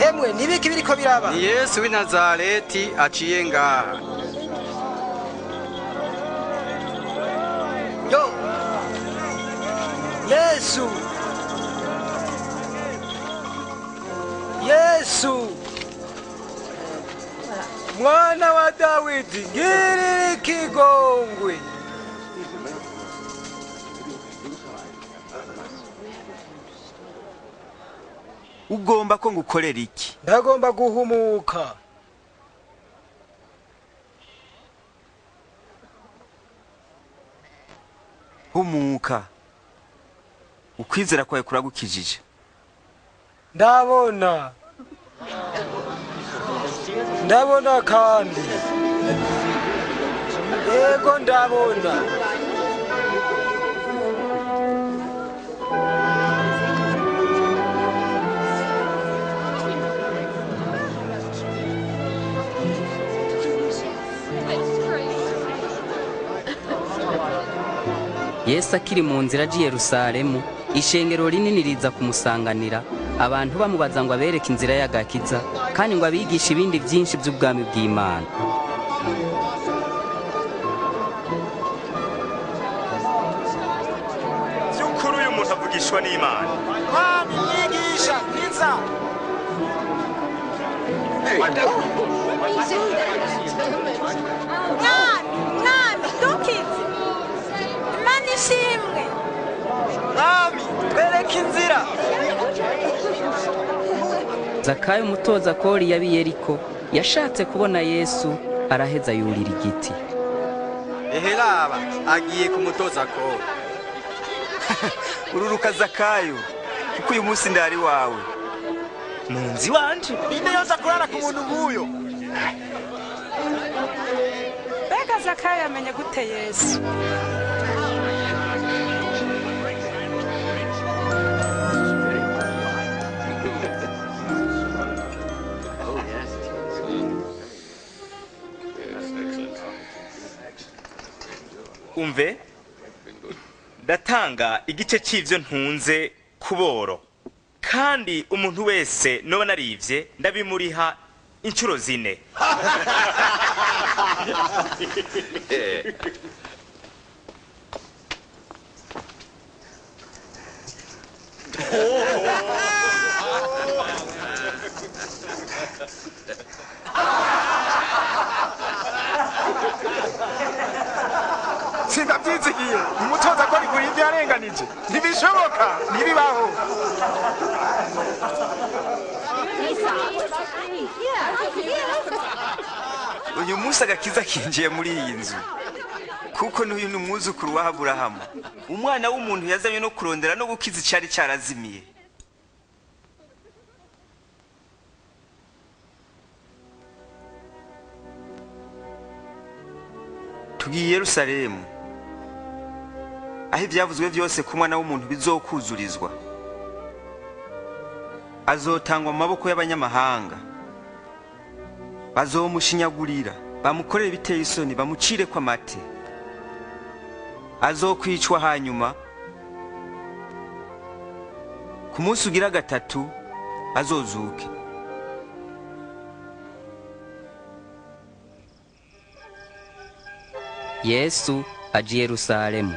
Hemwe nibiki biriko biraba? Ni Yesu w'i Nazareti aciye ngaha. Yo! Yesu! Yesu! Mwana wa Dawidi, ngirira ikigongwe. Ugomba ko ngukorera iki? Ndagomba guhumuka. Humuka. Ukwizera kwawe kuragukijije. Ndabona kandi. Yego ndabona. Yesu akiri mu nzira agiye Yerusalemu, ishengero rinini riza kumusanganira, abantu bamubaza ngo abereke inzira y'agakiza, kandi ngo abigishe ibindi byinshi by'ubwami bw'Imana. By'ukuri uyu muntu avugishwa n'Imana. Mwami mwigisha, niza. Mwami, dukize. Imana ishimwe. Mwami, twereke inzira. Zakayo umutoza kori yabi Yeriko yashatse kubona Yesu, araheza yurira igiti. Eheraba agiye kumutoza kori. Ururuka Zakayo, kuko uyu munsi ndari wawe. Munzi wanje. Ninde yoza kurara ku muntu nk'uyo? Mbega Zakayo yamenye gute Yesu? Umve, ndatanga igice cy'ivyo ntunze kuboro, kandi umuntu wese noba narivye ndabimuriha inshuro 4. Sindavyizigiye, umutoza ko rigura ibyo yarenganije. Ntibishoboka, ntibibaho. Uyu munsi agakiza kinjiye muri iyi nzu, kuko n'uyu ni umwuzukuru wa Aburahamu, umwana w'umuntu yazanywe no kurondera no gukiza icari cyarazimiye. Tugiye Yerusalemu, aho ibyavuzwe byose ku mwana w'umuntu bizokuzurizwa. Azotangwa mu maboko y'abanyamahanga, bazomushinyagurira, bamukorere biteye isoni, bamucire kwa mate. Azokwicwa hanyuma, ku munsi ugira 3 azozuke. Yesu agiye Yerusalemu.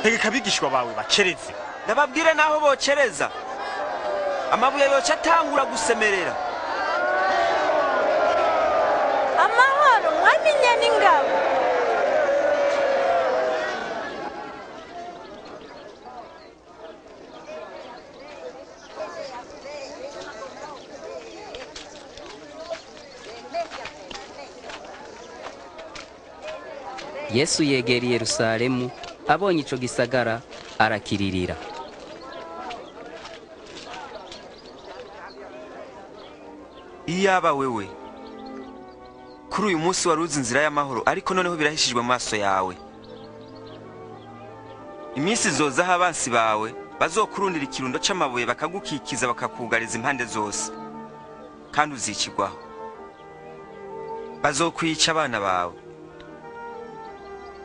Tegeka abigishwa bawe bacereze. Ndababwire naho bocereza, amabuye yoca atangura gusemerera. Amahoro mwamenye n'ingabo. Yesu yegera Yerusalemu, abonye ico gisagara arakiririra. Iyaba wewe kuri uyu munsi waruzi inzira y'amahoro, ariko noneho birahishijwe mu maso yawe. Iminsi izoza aho abansi bawe bazokurundira ikirundo c'amabuye bakagukikiza bakakugariza impande zose, kandi uzicigwaho. Bazokwica abana bawe,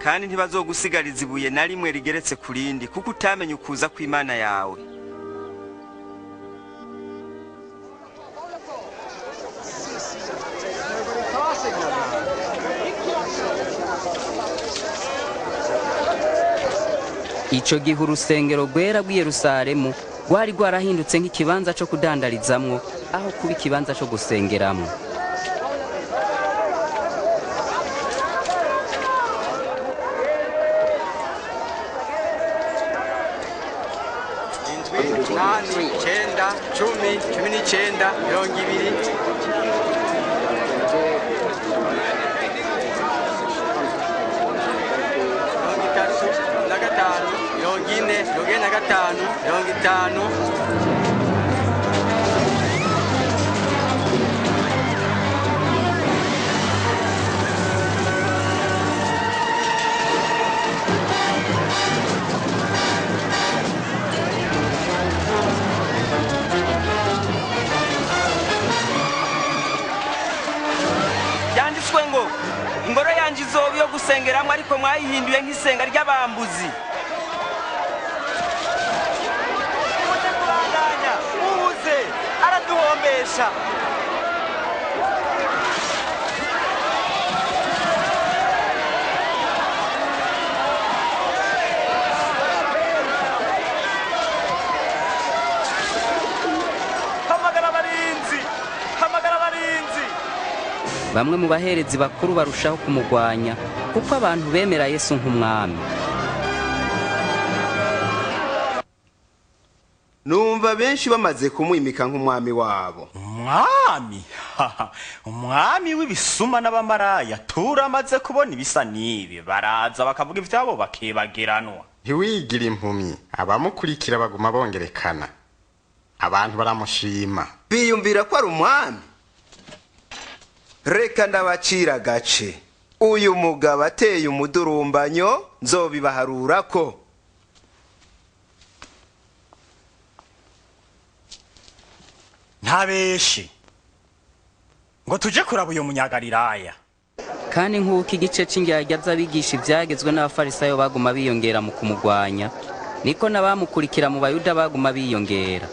kandi ntibazogusigariza ibuye na rimwe rigeretse ku rindi, kuko utamenye ukuza kw'Imana yawe. Ico gihe urusengero rwera rw'i Yerusalemu rwari rwarahindutse nk'ikibanza co kudandarizamwo aho kuba ikibanza co gusengeramwo. Indwi, umunani, icenda, cumi, cumi n'icenda, 20. Yogena gatanu, 50. Yanditswe ngo ingoro yanje izoba yo gusengeramwo, ariko mwayihinduye nk'isenga ry'abambuzi. Ubuze araduhombesha. Hamagara abarinzi, hamagara abarinzi. Bamwe mu baherezi bakuru barushaho kumugwanya kuko abantu bemera Yesu nk'umwami. Numva benshi bamaze kumwimika nk'umwami wabo. Umwami? Umwami w'ibisuma n'abamaraya turamaze kubona ibisa n'ibi, baraza bakavuga ivyabo bakibagiranwa. Ntiwigira impumyi, abamukurikira baguma bongerekana. Abantu baramushima. Biyumvira ko ari umwami. Reka ndabacira gace. Uyu mugabo ateye umudurumbanyo nzobibaharurako. Ntabeshi ngo tuje kuraba uyo munyagalilaya. Kandi nk'uko igice c'ingyarya z'abigisha ivyagezwe n'abafarisayo baguma biyongera mu kumugwanya, niko n'abamukurikira mu Bayuda baguma biyongera.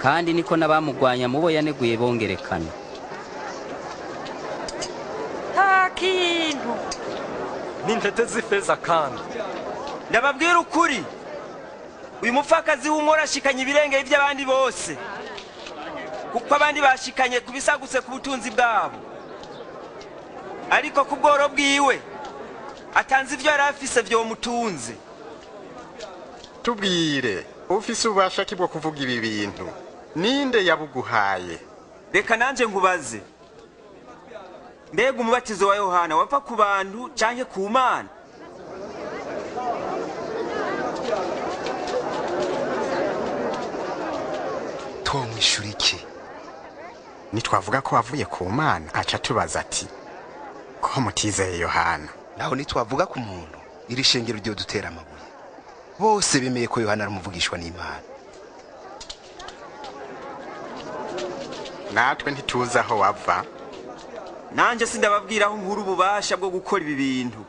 Kandi niko n'abamugwanya mu bo yaneguye bongerekana. nta kintu N'intete z'ifeza kandi. Ndababwira ukuri, uyu mupfakazi w'umwora ashikanye ibirengeye by'abandi bose, kuko abandi bashikanye kubisagutse ku butunzi bwabo, ariko ku bworo bwiwe atanze ivyo yari afise vyomutunze. Tubwire, ufise ububasha ki bwo kuvuga ibi bintu? Ninde yabuguhaye? Reka nanje ngubaze, mbega umubatizo wa Yohana wapfa ku bantu canke ku Mana? Twomwishura iki? Nitwavuga ko wavuye ku Mana, aca tubaza ati ko mutizeye Yohana. Naho nitwavuga ku muntu, iri shengero ryo dutera amabuye. Bose bemeye ko Yohana ari umuvugishwa n'Imana. Natwe ntituzi aho wava. Nanje sindababwira aho nkuru ububasha bwo gukora ibi bintu.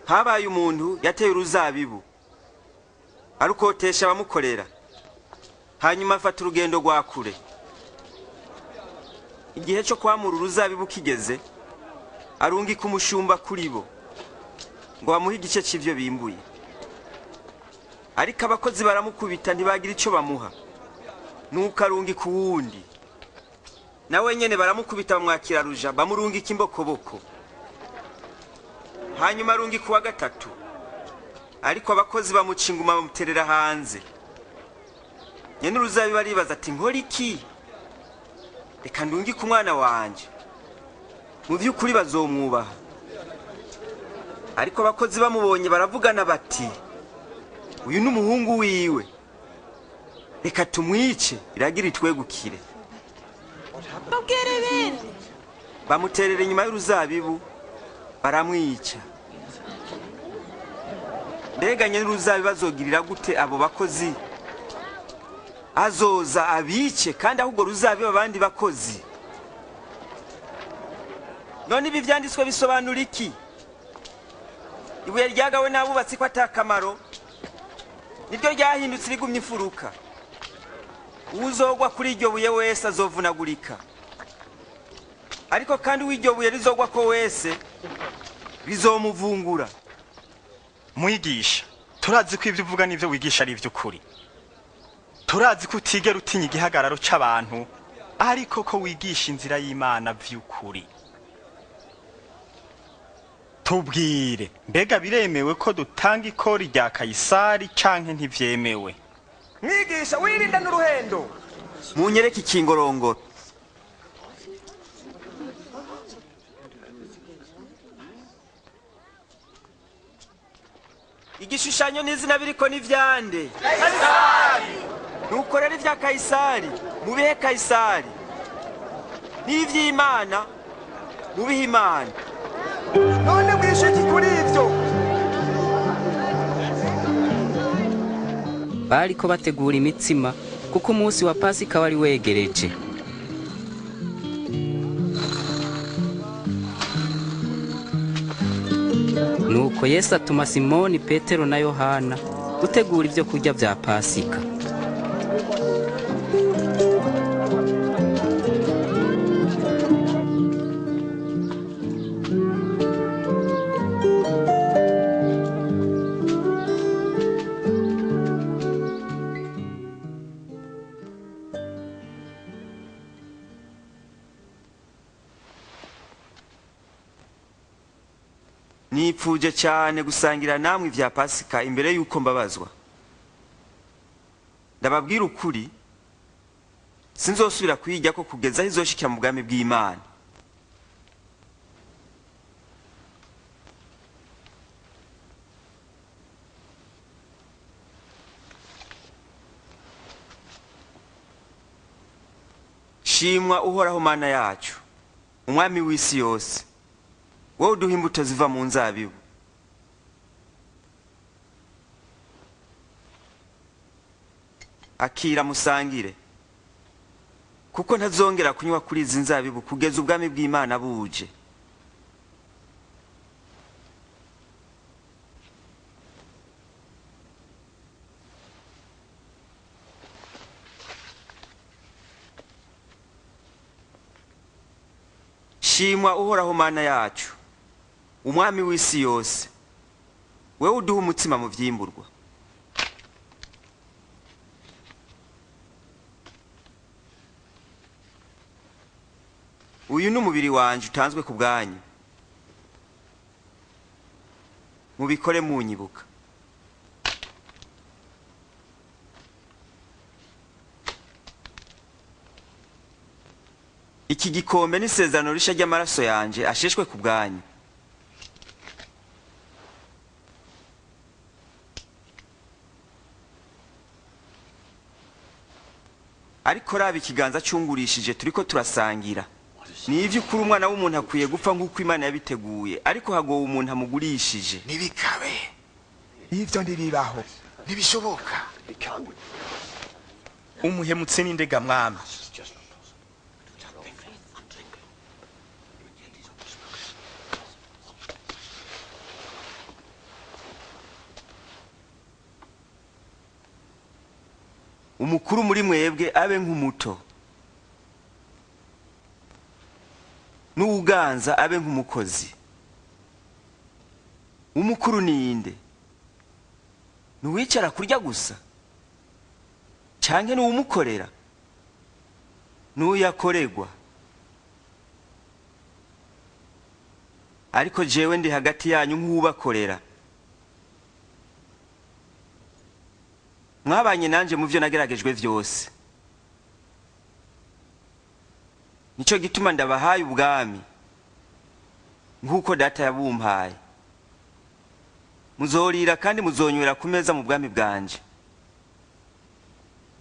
Habaye umuntu yateye uruzabibu, arukotesha abamukorera, hanyuma afata urugendo rwa kure. Igihe cyo kwamura uruzabibu kigeze, arungika umushumba kuri bo ngo bamuhe igice c'ivyo bimbuye. Ariko abakozi baramukubita ntibagira ico bamuha, nuko arungika uwundi, nawe nyene baramukubita bamwakira ruja, bamurungika imbokoboko. hanyuma arungi kuwa gatatu, ariko abakozi bamuca inguma bamuterera hanze. nyene uruzabibu aribaza ati nkora iki? reka ndungi ku mwana wanje, mu by'ukuri bazomwubaha. ariko abakozi bamubonye baravugana bati, uyu ni umuhungu wiwe, reka tumwice iragira itwegukire. Tubwire ibindi. bamuterera inyuma y'uruzabibu baramwica. mbega nyene uruzabibu azogirira gute abo bakozi? azoza abice kandi ahubwo ruzabibu abandi bakozi. none ibi vyanditswe bisobanura iki? ibuye ryagawe n'abubatsi ko atakamaro niryo ryahindutse rigumye imfuruka. uwuzogwa kuri iryo buye wese azovunagurika, ariko kandi uw'iryo buye rizogwa ko wese rizomuvungura. Mwigisha, turazi ko ivyo uvuga n'ivyo wigisha ari ivy'ukuri. Turazi ko utigera utinya igihagararo c'abantu, ariko ko wigisha inzira y'Imana vy'ukuri. Tubwire, mbega biremewe ko dutanga ikori rya Kayisari canke ntivyemewe? Mwigisha wirinda n'uruhendo. munyereke ikingorongoro. igishushanyo n'izina biriko n'ivyande. nuko rero ivya Kayisari mubihe Kayisari, n'ivy'Imana mubihe Imana. None mwishe iki kuri ivyo? bariko bategura imitsima kuko umunsi wa Pasika wari wegereje. nuko Yesu atuma Simoni, Petero na Yohana gutegura ibyo kurya vya Pasika. nipfuje cyane gusangira namwe ivya Pasika imbere yuko mbabazwa. ndababwira ukuri, sinzosubira kuyijya ko kugeza aho izoshikira mu bwami bw'Imana. shimwa uhoraho Mana yacu, umwami w'isi yose, wowe uduha imbuto ziva mu nzabibu. akira musangire, kuko ntazongera kunywa kuri izi nzabibu kugeza ubwami bw'Imana buje. shimwa uhoraho Mana yacu, umwami w'isi yose, wewe uduha umutsima mu vyimburwa. uyu ni umubiri wanje utanzwe ku bwanyu, mubikore munyibuka. iki gikombe n'isezerano risha ry'amaraso yanje asheshwe ku bwanyu. ariko raba ikiganza cyungurishije turiko turasangira, ni ivy'ukuri umwana w'umuntu akwiye gupfa nk'uko Imana yabiteguye, ariko hagowe umuntu amugurishije. Nibikabe. Ivyo ndibibaho. Nibishoboka. Umuhemutse n'indega mwami. umukuru muri mwebwe abe nk'umuto, n'uwuganza abe nk'umukozi. umukuru ninde? nuwicara kurya gusa, canke nuwumukorera? nuyakoregwa. ariko jewe ndi hagati yanyu nk'ubakorera. Mwabanye nanje mu byo nageragejwe vyose, nico gituma ndabahaye ubwami nk'uko data yabumpaye. Muzorira kandi muzonywera ku meza mu bwami bwanje.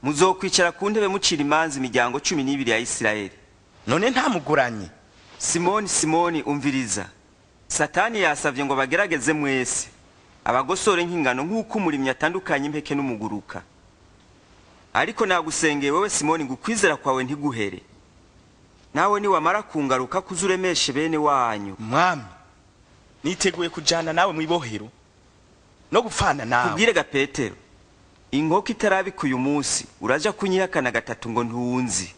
Muzokwicara ku ntebe mucira imanza imiryango 12 ya Isirayeli. None nta muguranye? Simoni, Simoni, umviriza. Satani yasavye ngo bagerageze mwese, abagosore nk'ingano nk'uko umurimyi atandukanye impeke n'umuguruka. Ariko nagusengeye wewe Simoni, ngo kwizera kwawe ntiguhere. Nawe ni wamara kungaruka kuzuremeshe bene wanyu. Mwami, niteguye kujana nawe mwibohero no gupfana nawe. Kubwire ga Petero, inkoko itarabika uyu munsi uraja kunyihakana gatatu ngo ntunzi.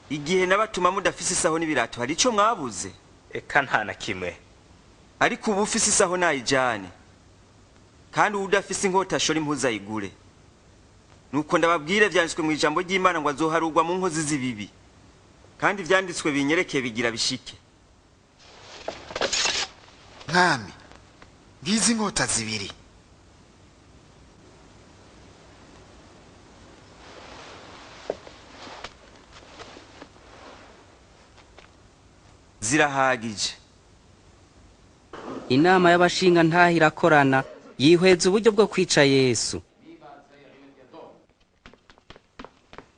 Igihe nabatuma mudafise isaho n'ibirato hari ico mwabuze? Eka nta na kimwe. Ariko ubu ufise isaho nayijane, kandi udafise inkota ashora impuzu ayigure. Nuko ndababwire vyanditswe mu ijambo ry'Imana ngo azoharugwa mu nkozi z'ibibi, kandi vyanditswe binyerekeye bigira bishike. Mwami, ngizi inkota zibiri. Zirahagije. Inama y'abashinga ntaho irakorana yihweza uburyo bwo kwica Yesu.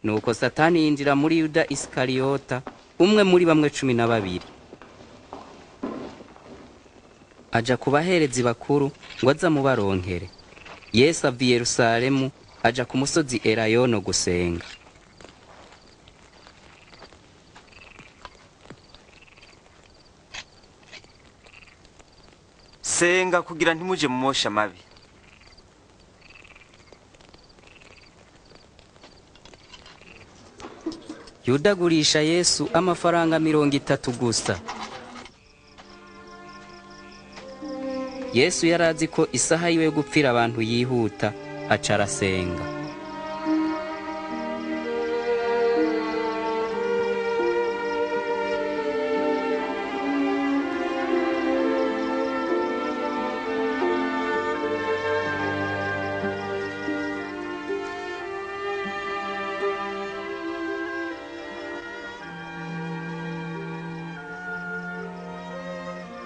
Nuko Satani yinjira muri Yuda Iskariyota, umwe muri bamwe 12. Aja kubaherezi bakuru ngo aza mubaronkere. Yesu ava i Yerusalemu aja ku musozi Elayono gusenga. Senga kugira ntimuje mu mosha mabi. Yuda agurisha Yesu amafaranga 30 gusa. Yesu yarazi ko isaha yiwe yo gupfira abantu yihuta, aca arasenga.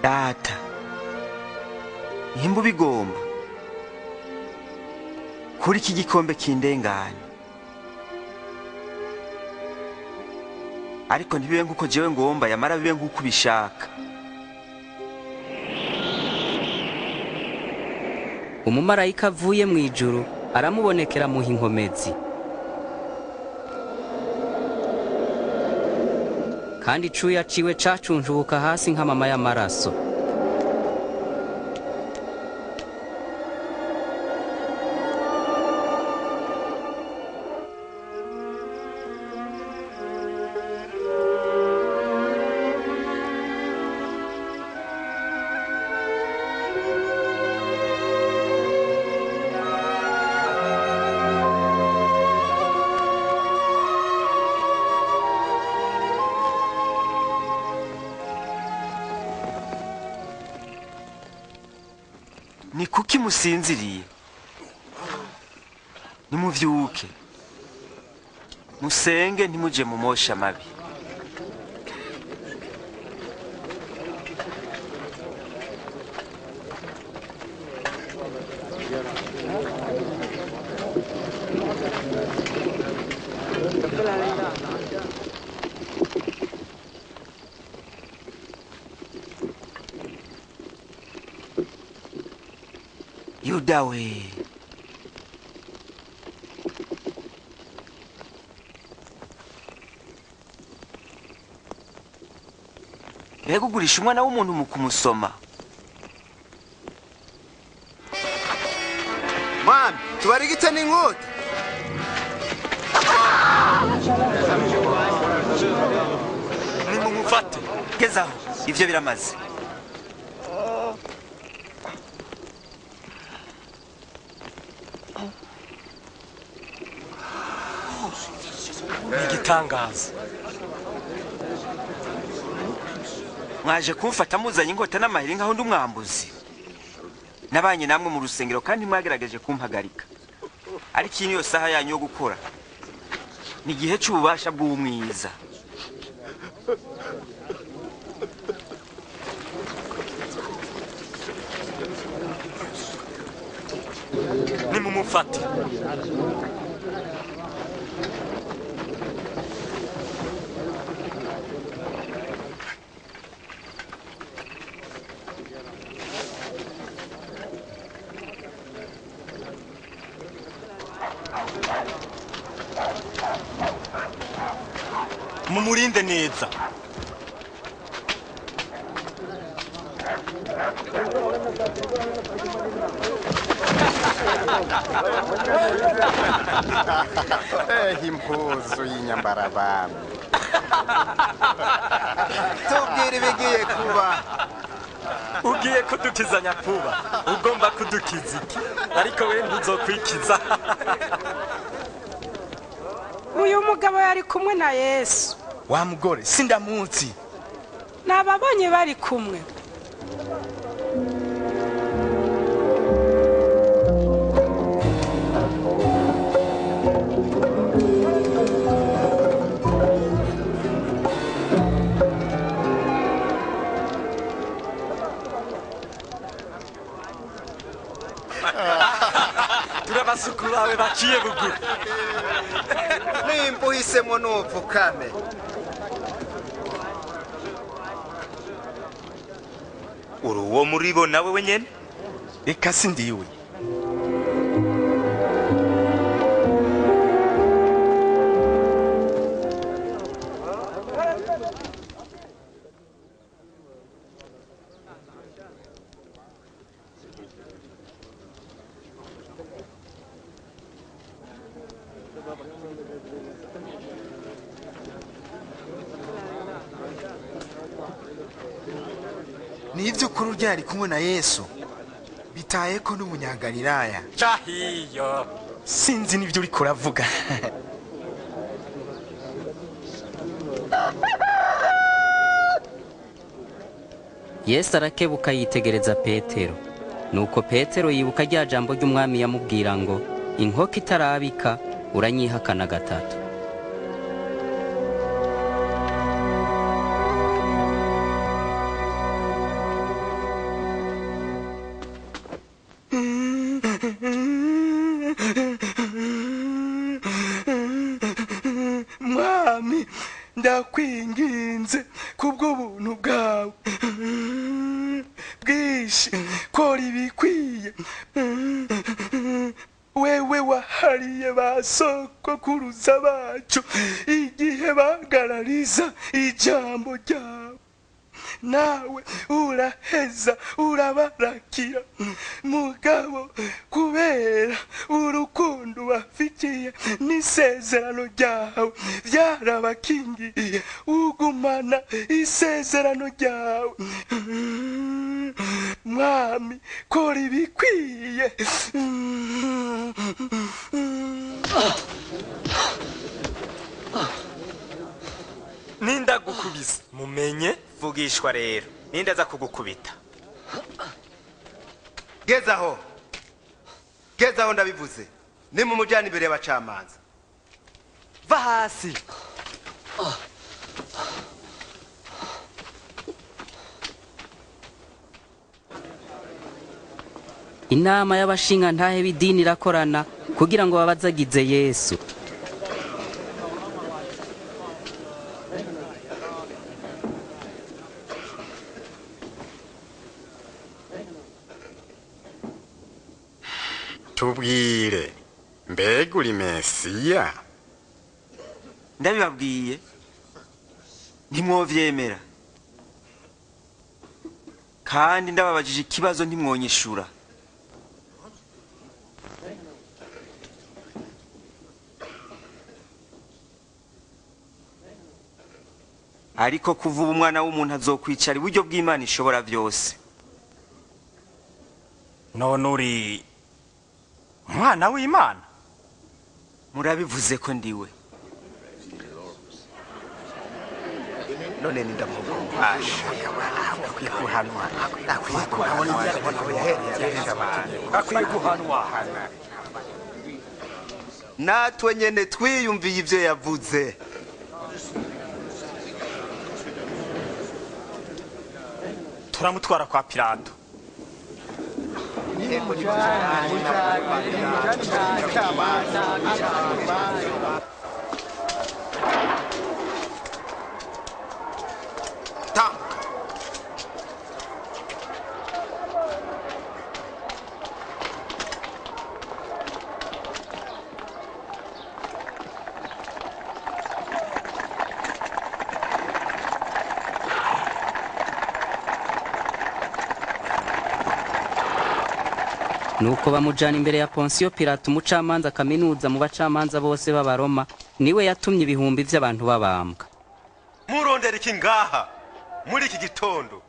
Data, ihimba bigomba kuri iki gikombe kindengane, ariko ntibibe nk'uko jewe ngomba, yamara bibe nk'uko ubishaka. Umumarayika avuye mu ijuru aramubonekera muha inkomezi, kandi icuya ciwe cacunjubuka hasi nk'amama y'amaraso. Ni kuki musinziriye? Nimuvyuke musenge, ntimuje mu mosha mabi. Yuda we, mbega ugurisha umwana w'umuntu mu kumusoma? Mwami, tubarigite n'inkota. Nimumufate. gezaho ivyo biramaze. Igitangaza. Mwaje kumfata muzanye inkota n'amahiri nkaho ndi umwambuzi. Nabanye namwe mu rusengero kandi mwagerageje kumpagarika. Ariko iyi niyo saha yanyu yo gukora. Ni igihe cy'ububasha bw'umwiza. Nimumufate. Mumurinde neza. Impuzu y'inyambarabami. tubwire ibigiye kuba. Ugiye kudukizanya kuba. Ugomba kudukiza iki? Ariko we ntuzokwikiza. uyu mugabo yari kumwe na Yesu. Wa mugore sindamuzi. Nababonye bari kumwe. Turabasukuru bawe baciye buguru. Nimba uhisemo n'upfukame. Uri uwo muri bo nawe wenyene? Reka sindiwe. Nivyo kuri urya yari kumwe na Yesu. Bitaye ko n'umunyagalilaya. Cahiyo. Sinzi nivyo uri kuravuga. Yesu arakebuka yitegereza Petero. Nuko Petero yibuka rya jambo ry'umwami yamubwira ngo inkoko itarabika uranyihakana gatatu. Mwami ndakwinginze kubwo buntu bwawe bwishi kora ibikwiye. Wewe wahariye basogokuruza bacu igihe bagarariza ijambo ryawe. Nawe uraheza urabarakira mugabo kubera urukundo bafitiye n'isezerano ryawe byarabakingiye ugumana isezerano ryawe. Mwami kora ibikwiye. Ninda gukubisa mumenye. Vugishwa rero. Ninde aza kugukubita? Gezaho. Gezaho ndabivuze. Ni mu mujyana imbere y'abacamanza. Va hasi. Inama y'abashinga ntahe b'idini irakorana kugira ngo babazagize Yesu. Tubwire, mbega uri Mesiya? Ndabibabwiye. Ntimwovyemera. Kandi ndababajije ikibazo ntimwonyishura. ariko kuva ubu umwana w'umuntu azokwicara iburyo bw'Imana ishobora byose. none uri umwana w'Imana? Murabivuze ko ndiwe. none ni ndamugubasha akwiye guhanwa akwiye guhanwa. natwe nyene twiyumviye ivyo yavuze. turamutwara kwa Pilato. nuko bamujana imbere ya Ponsiyo Pilato umucamanza kaminuza mu bacamanza bose b'Abaroma, niwe yatumye ibihumbi by'abantu babambwa. murondera iki ngaha muri iki gitondo?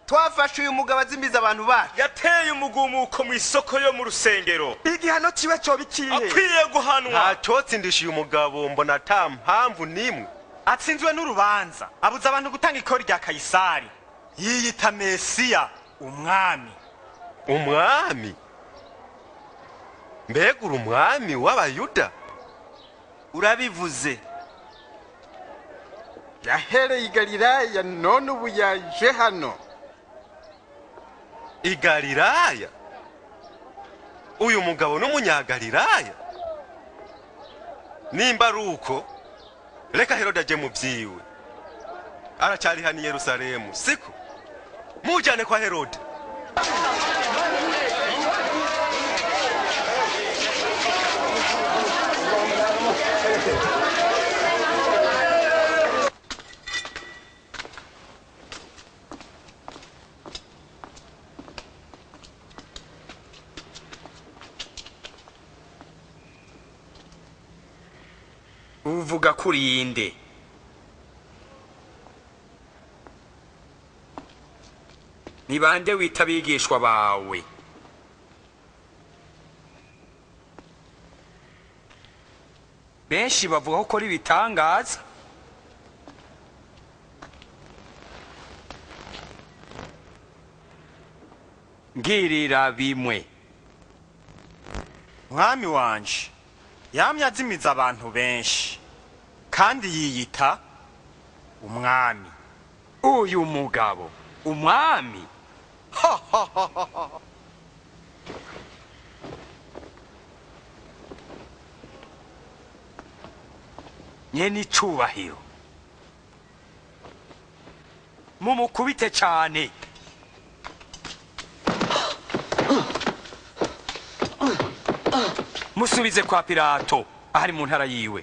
twafashe uyu mugabo azimiza abantu bacu. yateye umugumuko mu isoko yo mu rusengero. igihano kiwe cyo bikihe? akwiye guhanwa. ntacotsindisha uyu mugabo, mbona ata mpamvu nimwe. atsinzwe n'urubanza, abuza abantu gutanga ikori rya Kayisari. yiyita Mesiya, umwami. umwami? mbega uri umwami w'Abayuda? Urabivuze. yahereye i Galilaya none ubu yaje hano. i Galilaya? uyu mugabo n'umunyagalilaya? nimba ari uko, reka Herode aje mu vyiwe. aracyari hano i Yerusalemu, siko? mujane kwa Herode. uvuga kuri inde? ni bande wita abigishwa bawe? benshi bavuga ko ukora ibitangaza. mbwirira bimwe. mwami wanje yamye azimiza abantu benshi, kandi yiyita umwami. uyu mugabo umwami? nyene icubahiro, mumukubite cyane. musubize kwa Pilato ahari mu ntara yiwe.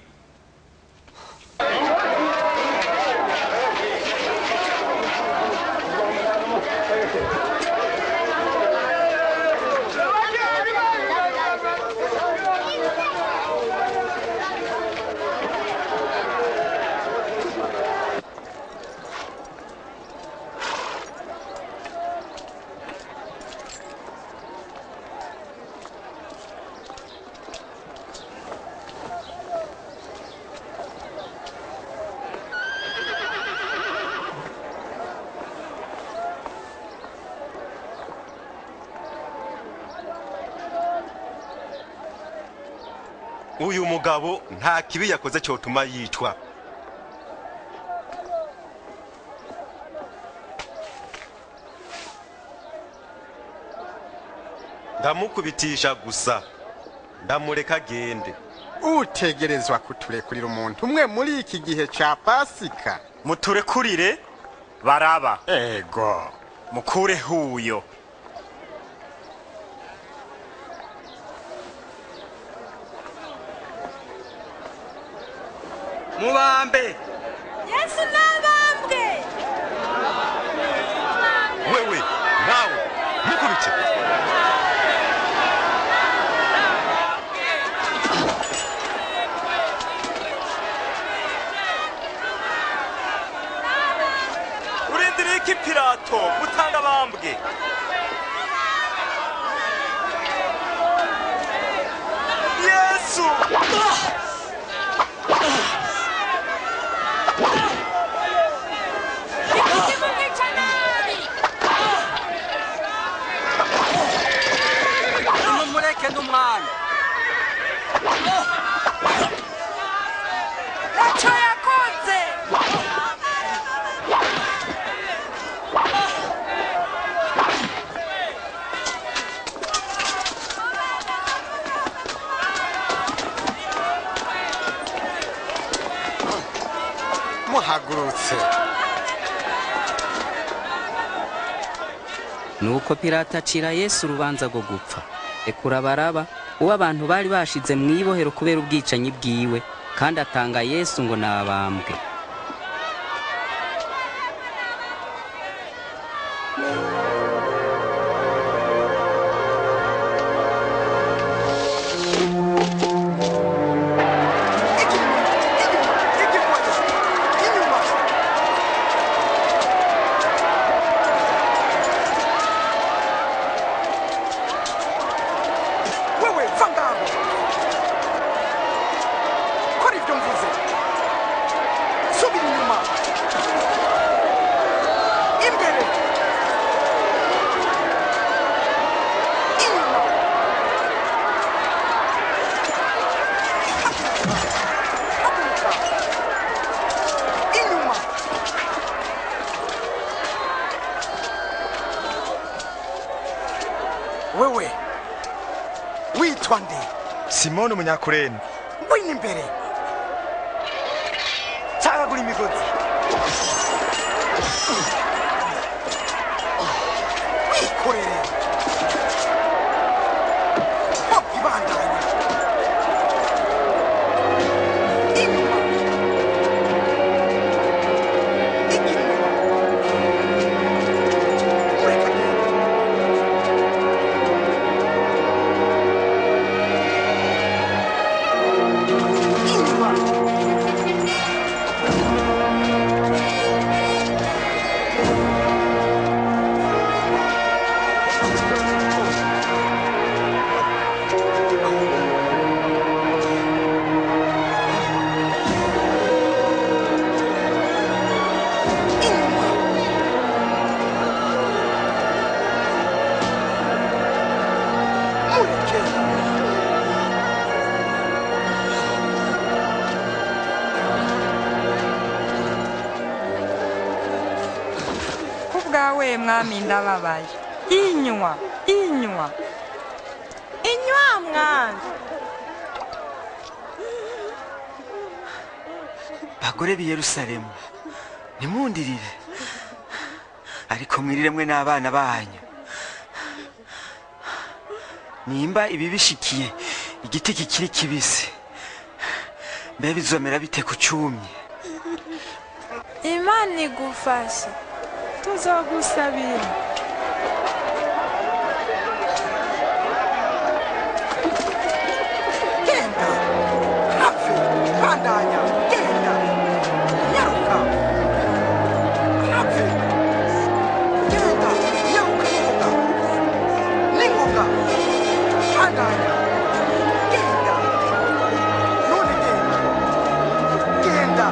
uyu mugabo nta kibi yakoze cyotuma yicwa. ndamukubitisha gusa, ndamureka agende. utegerezwa kuturekurira umuntu umwe muri iki gihe ca Pasika. muturekurire Baraba. ego mukureho uyo. Mubambe. Yesu nabambwe. wewe nawe mukubite. niki Pilato mutanga bambwe? Yesu! Mumureke n'umwana. Ntacyo yakoze. muhagurutse. nuko Pilato acira Yesu urubanza rwo gupfa, ekura Baraba uwo abantu bari bashize mu ibohero kubera ubwicanyi bwiwe, kandi atanga Yesu ngo nabambwe. Wewe witwa nde? Simoni Umunyakurene. Ngwino imbere. Cagagura imigozi. Wikorere. Ibandanya. Inyuma. Inyuma. Mureka. Kubwawe mwami ndababaye. Inywa, inywa. Inywa mwana. bagore b'i Yerusalemu, ntimundirire ariko mwirire mwe n'abana banyu. Nimba ibi bishikiye igiti kikiri kibisi, mbe bizomera bite ku cyumye? Imana igufashe. Tuzogusabira. Genda. Hafi. Bandanya. Genda. Nyaruka. Hafi. Genda. Nyaruka ningoga. Ningoga. Bandanya. Genda. None genda. Genda.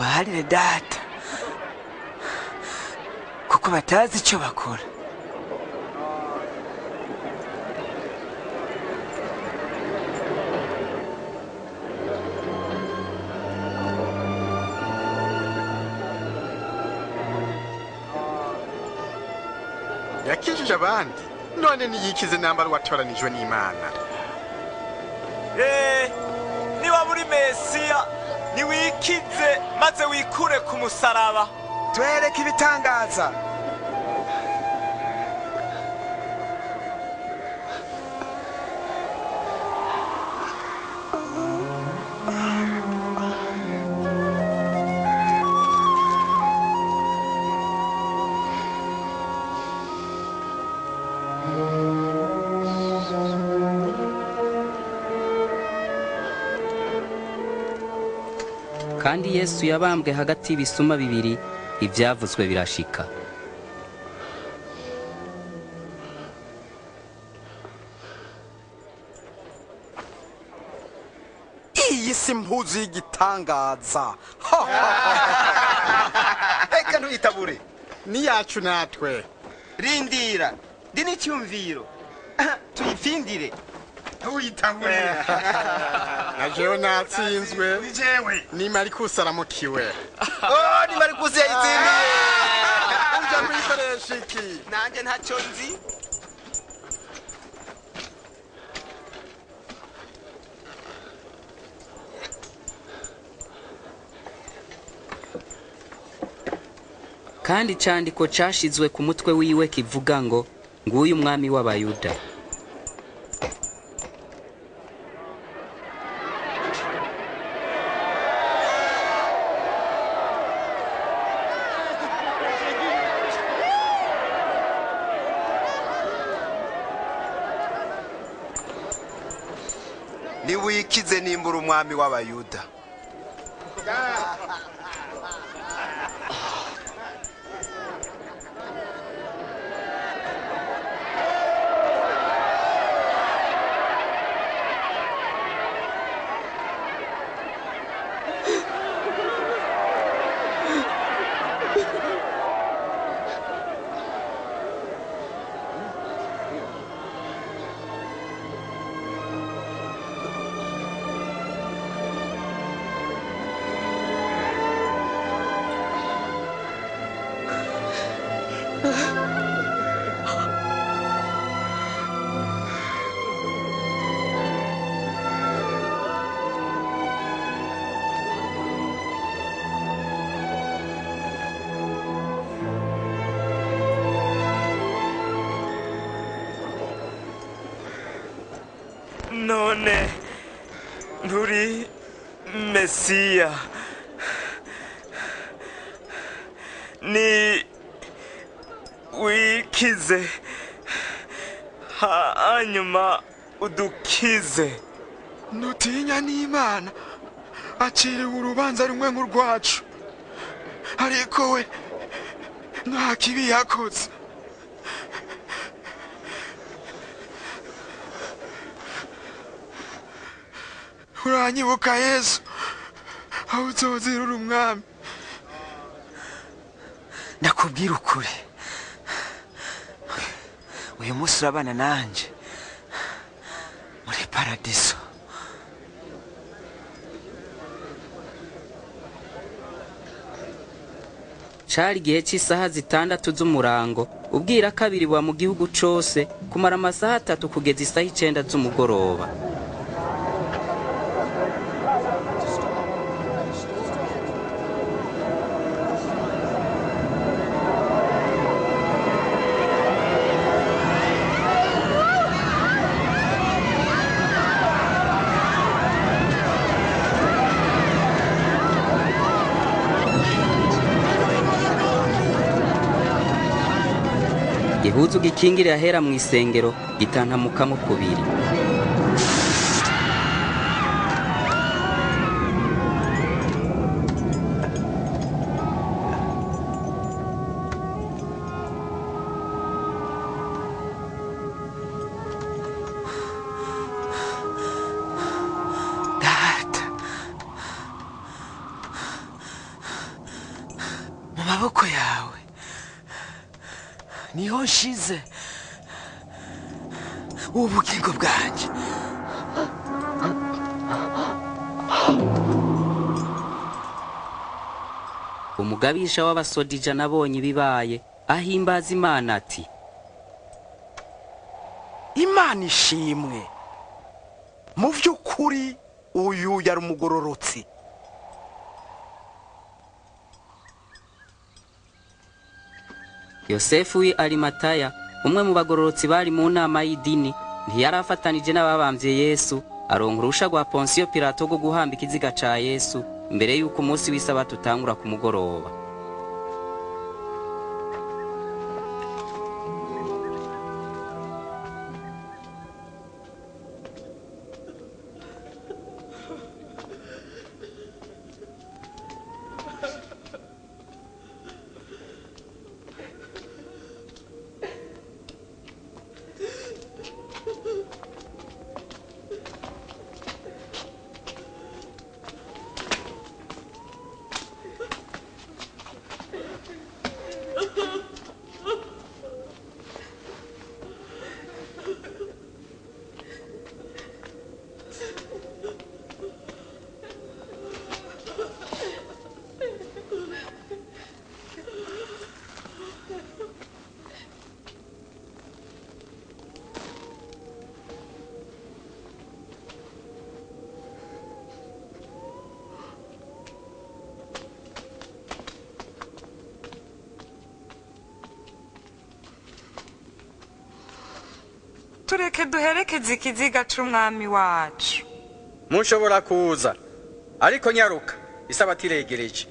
ubaharire data kuko batazi icyo bakora. yakijije abandi none niyikize nambara watoranijwe n'Imana. niba muri Mesiya niwikize maze wikure ku musaraba. Twereke ibitangaza. kandi Yesu yabambwe hagati y'ibisuma bibiri, ibyavuzwe birashika. iyi si mpuzu y'igitangaza. Eka ntuyitabure ni yacu natwe. Rindira ndi n'icyumviro tuyipfindire. ntuyitabure najewe natsinzwe ni Marikusi aramukiwe. ni Marikusi yayitsindiye. uja kwikoresha iki? nanjye ntacyo nzi. kandi icandiko cashizwe ku mutwe wiwe kivuga ngo nguyu umwami w'Abayuda. niwikize nimbura umwami w'Abayuda. none nturi Mesiya, ni wikize hanyuma udukize. Nutinya n'Imana aciriwe urubanza rumwe nk'urwacu, ariko we nta kibi yakoze. uranyibuka Yesu aho uzozirura umwami. Ndakubwira ukuri, uyu munsi urabana nanje muri paradiso. Cari igihe cy'isaha 6 z'umurango, ubwira kabiri buba mu gihugu cose kumara amasaha 3 kugeza isaha 9 z'umugoroba. Igihuzu gikingirira ahera mu isengero gitantamukamo kubiri. maboko yawe niho nshize ubugingo bwanjye. umugabisha w'abasodija nabonye ibibaye ahimbaza Imana ati, Imana ishimwe, mu by'ukuri uyu yari umugororotsi. Yosefu w'i Arimataya, umwe mu bagororotsi bari mu nama y'idini, ntiyari afatanije n'ababambye Yesu, aronka urusha rwa Ponsiyo Pilato rwo guhamba ikiziga ca Yesu mbere y'uko umunsi w'isabato utangura ku mugoroba. tureke duherekeze ikiziga c'umwami wacu. Mushobora kuza, ariko nyaruka, isabato iregereje.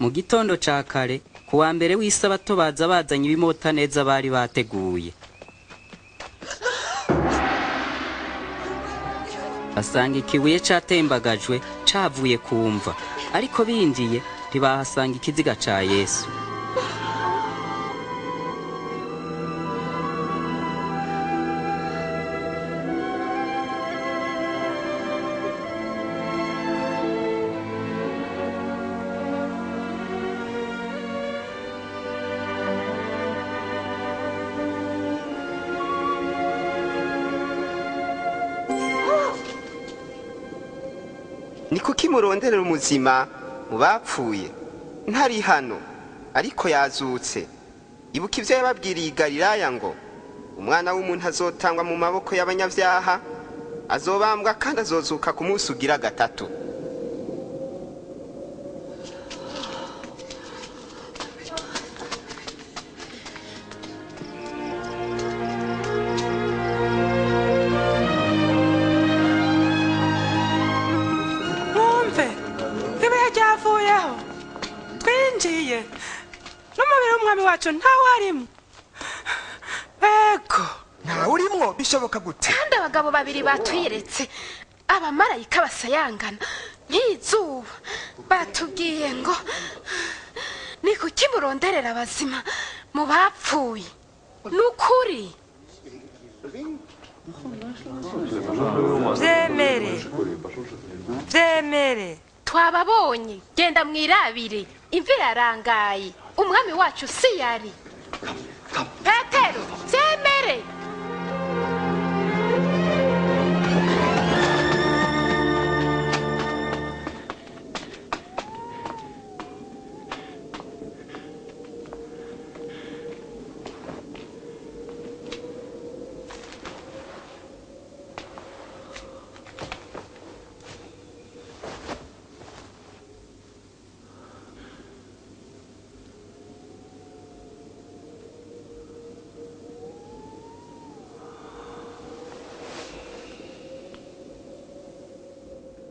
Mu gitondo ca kare kuwa mbere w'isabato baza bazanye ibimota neza bari bateguye. Basanga ikibuye catembagajwe cavuye kumva, ariko binjiye ntibahasanga ikiziga ca Yesu. Ni kuki muronderera umuzima mu bapfuye ntari hano ariko yazutse? Ibuka ivyo yababwiriye i Galilaya ngo umwana w'umuntu azotangwa mu maboko y'abanyavyaha, azobambwa kandi azozuka ku munsi ugira gatatu. N'umubiri w'umwami wacu ntawe arimo. Ego ntawe urimo bishoboka gute? Kandi abagabo babiri batwiretse, abamarayika basayangana nk'izuba, batubwiye ngo ni kuki muronderera abazima mu bapfuye? Nukuri vyemere twababonye, genda mwirabire, imvira yarangaye, umwami wacu si yari. Petero, vyemere.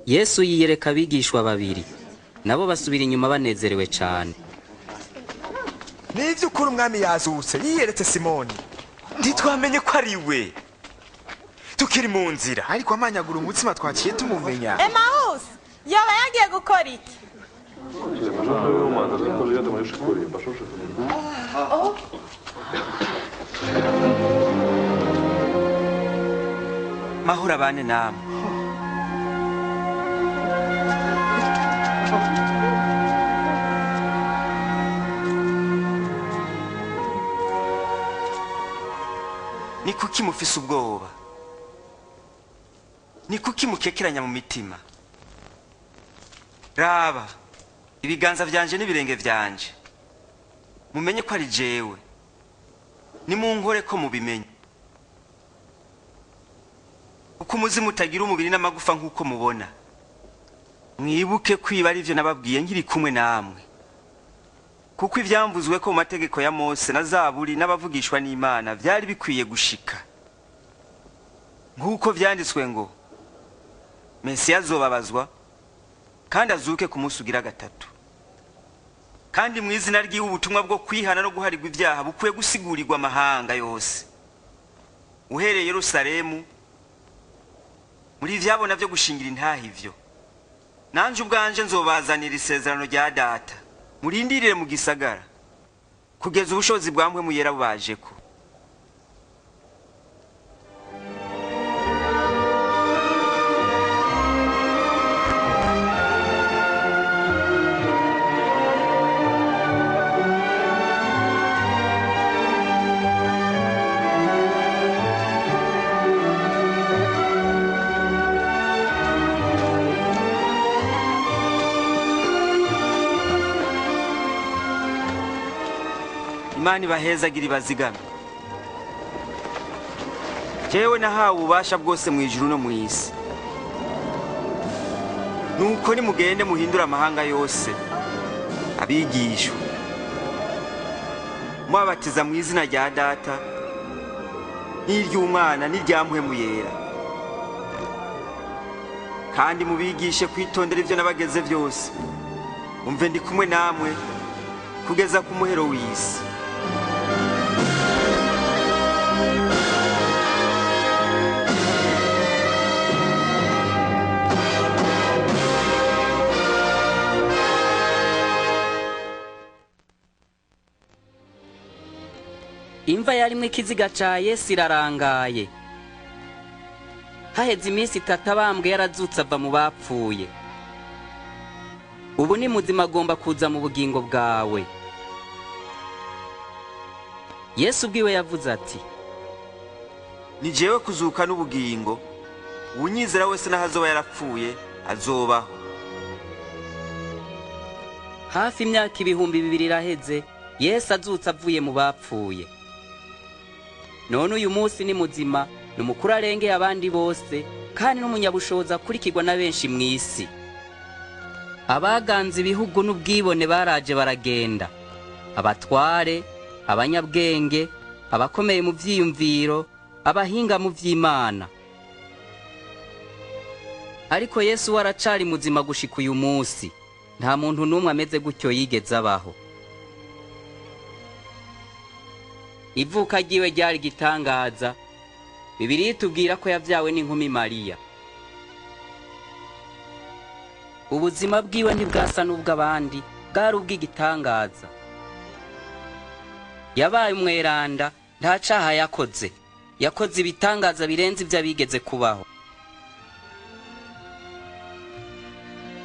Yesu yiyereka abigishwa babiri. nabo basubira inyuma banezerewe cyane. N'ivy'ukuri umwami yazutse yiyeretse Simoni. Ntitwamenye ko ari we. Tukiri mu nzira. Ariko amanyagura umutsima twaciye tumumenya. Emmaus, yoba yagiye gukora iki? Mahura bane namwe. Ni kuki mufise ubwoba? Ni kuki mukekeranya mu mitima? Raba, ibiganza vyanje n'ibirenge vyanje. Mumenye ko ari jewe. Nimunkore ko mubimenye. Uko umuzimu utagira umubiri n'amagufa nk'uko mubona. Mwibuke kwiba ari vyo nababwiye nkiri kumwe namwe. Kuko ivyamvuzwe ko mu mategeko ya Mose na Zaburi n'abavugishwa n'Imana vyari bikwiye gushika. Nk'uko vyanditswe ngo Mesiya azobabazwa kandi azuke ku munsi ugira gatatu. Kandi mu izina ry'iwe ubutumwa bwo kwihana no guharirwa ibyaha bukwiye gusigurirwa amahanga yose. Uhereye Yerusalemu muri vyabona vyo gushingira intaha ivyo. Nanje ubwanje nzobazanira isezerano rya data. Murindirire mu gisagara kugeza ubushobozi bwa mpwe muyera bubajeko. Imani bahezagira ibazigame. Jewe nahawe ububasha bwose mu ijuru no mu isi. Nuko nimugende muhindura amahanga yose abigishwa. Mwabatiza mu izina rya data n'iry'umwana n'irya mpwemu yera. Kandi mubigishe kwitondera ivyo nabageze vyose. Umve ndi kumwe namwe kugeza ku muhero w'isi. Imva yarimwe ikiziga ca Yesu irarangaye. Haheze iminsi 3 abambwe yarazutse ava mu bapfuye. Ubu ni muzima agomba kuza mu bugingo bwawe. Yesu ubwiwe yavuze ati, ni jewe kuzuka n'ubugingo. Unyizera wese nahazoba yarapfuye azobaho. Hafi imyaka 2000 iraheze Yesu azutse avuye mu bapfuye. None uyu munsi ni muzima, numukuru arengeye abandi bose, kandi n'umunyabushobozi akurikirwa na benshi mu isi. Abaganze ibihugu n'ubwibone baraje baragenda. Abatware, abanyabwenge, abakomeye mu vyiyumviro, abahinga mu vy'Imana. Ariko Yesu waracari muzima gushika uyu munsi. Nta muntu numwe ameze gutyo yigeze abaho. Ivuka ryiwe ryari gitangaza. Bibiliya itubwira ko yavyawe n'inkumi Mariya. Ubuzima bwiwe ntibwasa n'ubw'abandi, bwari ubw'igitangaza. Yabaye umweranda, nta caha yakoze. Yakoze ibitangaza birenze ivyo abigeze kubaho.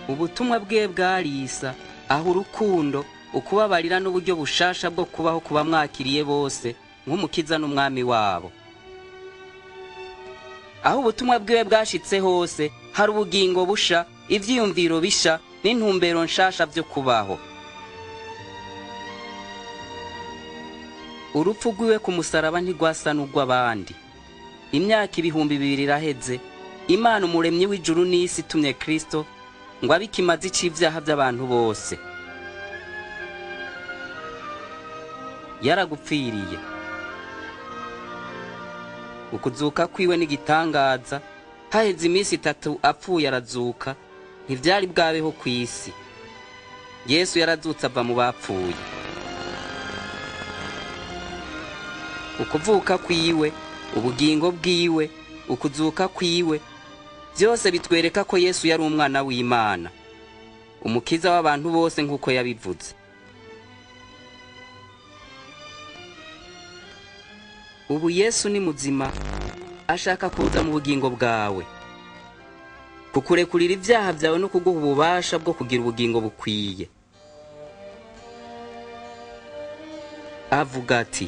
Ubutumwa bwe bwarisa, aho urukundo, ukubabarira n'uburyo bushasha bwo kubaho kuba mwakiriye bose nk'umukiza n'umwami wabo. Aho ubutumwa bwiwe bwashitse hose hari ubugingo busha, ivyiyumviro bisha n'intumbero nshasha byo kubaho. Urupfu rwiwe ku musaraba ntigwasa n'urw'abandi. Imyaka 2000 iraheze, Imana umuremyi w'ijuru n'isi itumye Kristo ngo abikimaze icivyaha by'abantu bose. Yaragupfiriye. Ukuzuka kwiwe n'igitangaza, haheze iminsi 3 apfuye arazuka, ntivyari bwabeho kw'isi. Yesu yarazutse ava mu bapfuye. Ukuvuka kwiwe, ubugingo bwiwe, ukuzuka kwiwe, byose bitwereka ko Yesu yari umwana w'Imana, umukiza w'abantu bose nk'uko yabivuze. Ubu Yesu ni muzima, ashaka kuza mu bugingo bwawe, kukurekurira ibyaha byawe no kuguha ububasha bwo kugira ubugingo bukwiye. Avuga ati,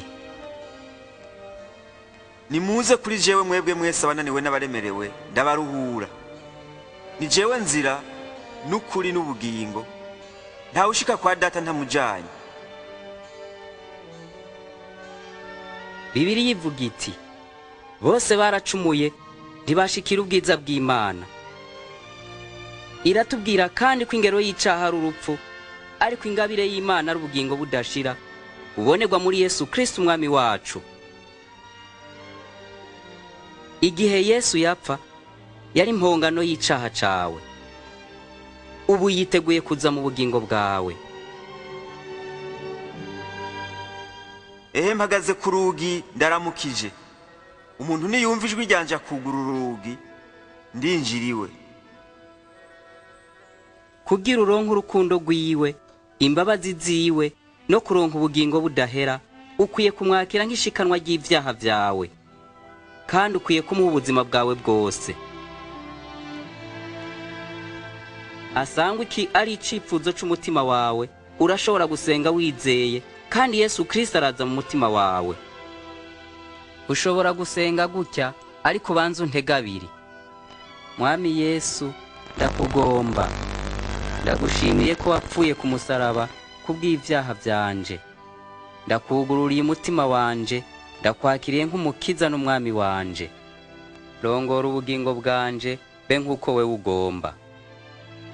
nimuze kuri jewe mwebwe mwese abananiwe n'abaremerewe, ndabaruhura. Ni jewe nzira n'ukuri n'ubugingo, ntawe ushika kwa data ntamujanye. Bibiliya ivuga iti, bose baracumuye ntibashikira ubwiza bw'Imana. Iratubwira kandi ko ingero y'icaha ari urupfu, ariko ingabire y'Imana ari ubugingo budashira bubonerwa muri Yesu Kristo umwami wacu. Igihe Yesu yapfa, yari impongano y'icaha cawe. Ubu yiteguye kuza mu bugingo bwawe. Ehe mpagaze ku rugi ndaramukije. Umuntu niyumva ijwi ryanje akugurura urugi, ndinjiriwe. Kugira uronka urukundo rwiwe, imbabazi ziwe, no kuronka ubugingo budahera, ukwiye kumwakira nk'ishikanwa ry'ivyaha vyawe, kandi ukwiye kumuha ubuzima bwawe bwose. Asangwa iki ari icifuzo c'umutima wawe, urashobora gusenga wizeye, kandi Yesu Kristo araza mu mutima wawe. Ushobora gusenga gutya, ariko banza untege abiri. Mwami Yesu, ndakugomba. Ndagushimiye ko wapfuye ku musaraba kubw'ivyaha vyanje. Ndakugururiye umutima wanje, ndakwakiriye nk'umukiza n'umwami wanje. Rongora ubugingo bwanje, be nk'uko wewe ugomba.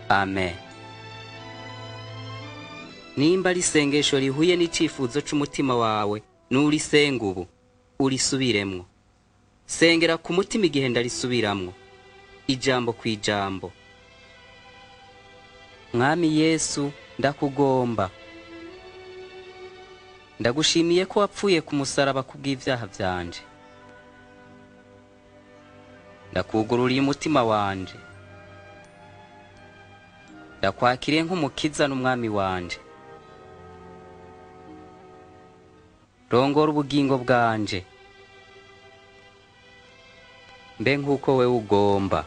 Amen. Nimba ari isengesho rihuye n'icifuzo c'umutima wawe, nurisenga ubu, urisubiremwo. Sengera ku mutima igihe ndarisubiramwo, ijambo kw'ijambo. Mwami Yesu, ndakugomba. Ndagushimiye ko wapfuye ku musaraba kubw'ivyaha vyanje. Ndakugururiye umutima wanje. Ndakwakiriye nk'umukiza n'umwami wanje. Rongora ubugingo bwanje, mbe nk'uko wewe ugomba.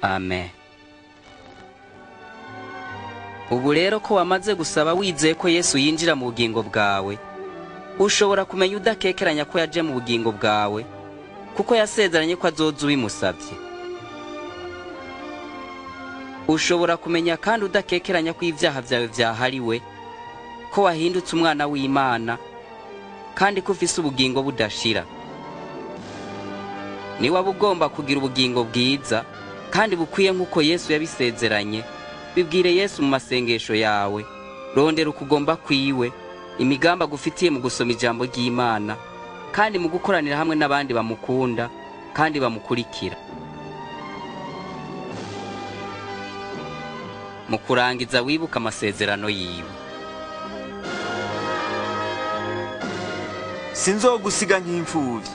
Amen. Ubu rero ko wamaze gusaba wizeye ko Yesu yinjira mu bugingo bwawe, ushobora kumenya udakekeranya ko yaje mu bugingo bwawe, kuko yasezeranye ko azoza ubimusavye. Ushobora kumenya kandi udakekeranya ko ivyaha vyawe vyahariwe, ko wahindutse umwana w'Imana, kandi ko ufise ubugingo budashira. Ni waba ugomba kugira ubugingo bwiza, kandi bukwiye nk'uko Yesu yabisezeranye, bibwire Yesu mu masengesho yawe, rondera ukugomba kwiwe, imigambi agufitiye mu gusoma ijambo ry'Imana, kandi mu gukoranira hamwe n'abandi bamukunda, kandi bamukurikira. Mu kurangiza wibuka amasezerano yiwe. Sinzogusiga nk'imfuvyi,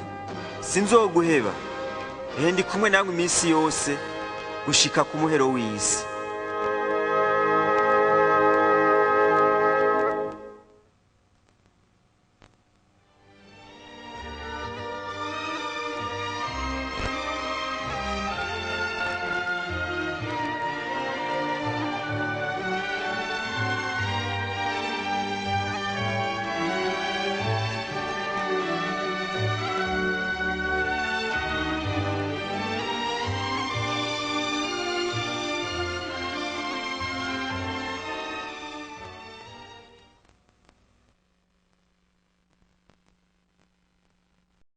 sinzoguheba. Ehe ndi kumwe nawe iminsi yose, gushika ku muhero w'isi.